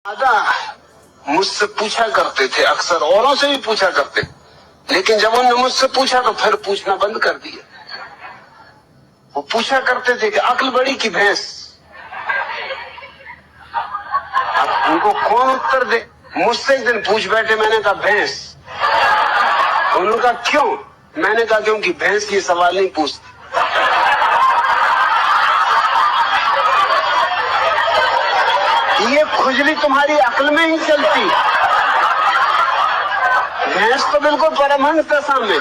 दादा मुझसे पूछा करते थे, अक्सर औरों से भी पूछा करते, लेकिन जब उन्होंने मुझसे पूछा तो फिर पूछना बंद कर दिया। वो पूछा करते थे कि अक्ल बड़ी की भैंस। अब उनको कौन उत्तर दे? मुझसे एक दिन पूछ बैठे, मैंने कहा भैंस। उन्होंने कहा क्यों? मैंने कहा क्योंकि भैंस ये सवाल नहीं पूछती। ये खुजली तुम्हारी अक्ल में ही चलती। भैंस तो बिल्कुल परमहंस दशा में।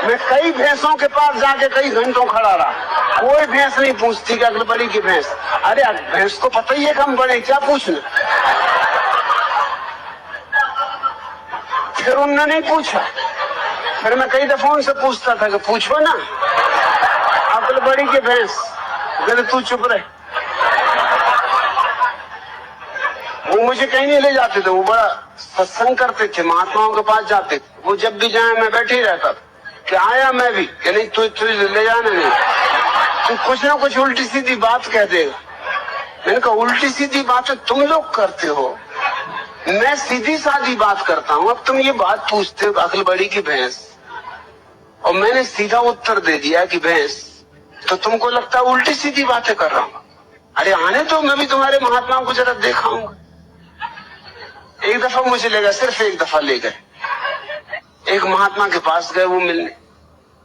मैं कई भैंसों के पास जाके कई घंटों खड़ा रहा, कोई भैंस नहीं पूछती कि अक्ल बड़ी की भैंस। अरे भैंस को पता ही है कि हम बड़े, क्या पूछना। फिर उन्होंने नहीं पूछा। फिर मैं कई दफा उनसे पूछता था कि पूछो ना, अक्ल बड़ी की भैंस। कहते तू चुप रहे। वो मुझे कहीं नहीं ले जाते थे, वो बड़ा सत्संग करते थे, महात्माओं के पास जाते थे। वो जब भी जाए मैं बैठे ही रहता था कि आया मैं भी, कि नहीं तू ले जाना नहीं, तू कुछ ना कुछ उल्टी सीधी बात कह देगा। मैंने कहा उल्टी सीधी बातें तुम लोग करते हो, मैं सीधी सादी बात करता हूँ। अब तुम ये बात पूछते हो अक्ल बड़ी की भैंस, और मैंने सीधा उत्तर दे दिया कि भैंस, तो तुमको लगता है उल्टी सीधी बातें कर रहा हूँ। अरे आने तो, मैं भी तुम्हारे महात्माओं को जरा दिखाऊंगा। एक दफा मुझे ले गए, सिर्फ एक दफा ले गए। एक महात्मा के पास गए वो मिलने,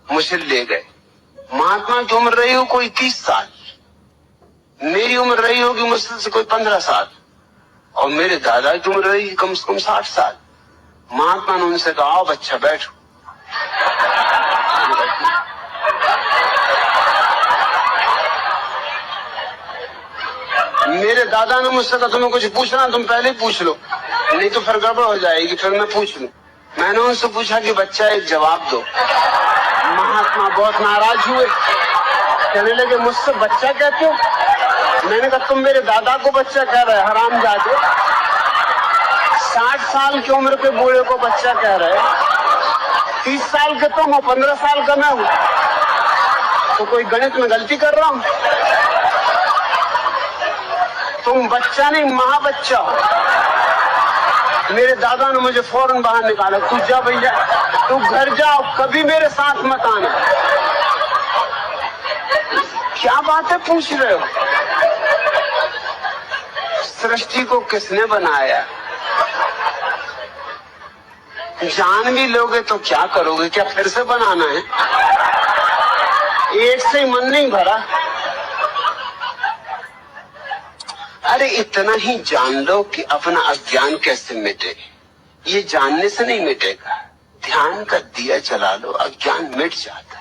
मुझे ले गए। महात्मा की उम्र रही हो कोई 30 साल, मेरी उम्र रही होगी मुश्किल से कोई 15 साल, और मेरे दादा की उम्र रही कम से कम 60 साल। महात्मा ने उनसे कहा आओ बच्चा बैठो। मेरे दादा ने मुझसे कहा तुम्हें कुछ पूछना तुम पहले ही पूछ लो, नहीं तो फिर गड़बड़ हो जाएगी, फिर मैं पूछ लूं। मैंने उनसे पूछा कि बच्चा एक जवाब दो। महात्मा बहुत नाराज हुए, कहने लगे मुझसे बच्चा कहते हो? मैंने कहा तुम मेरे दादा को बच्चा कह रहे हो, हरामजादे। 60 साल की उम्र के बूढ़े को बच्चा कह रहे हो। 30 साल के तुम हो, 15 साल का मैं हूं, तो कोई गणित में गलती कर रहा हूं? तुम बच्चा नहीं महाबच्चा हो। मेरे दादा ने मुझे फौरन बाहर निकाला, तू जा भैया, तू घर जाओ, कभी मेरे साथ मत आना। क्या बातें पूछ रहे हो? सृष्टि को किसने बनाया? जान भी लोगे तो क्या करोगे? क्या फिर से बनाना है? एक से ही मन नहीं भरा। अरे इतना ही जान लो कि अपना अज्ञान कैसे मिटे। ये जानने से नहीं मिटेगा, ध्यान का दिया जला लो, अज्ञान मिट जाता।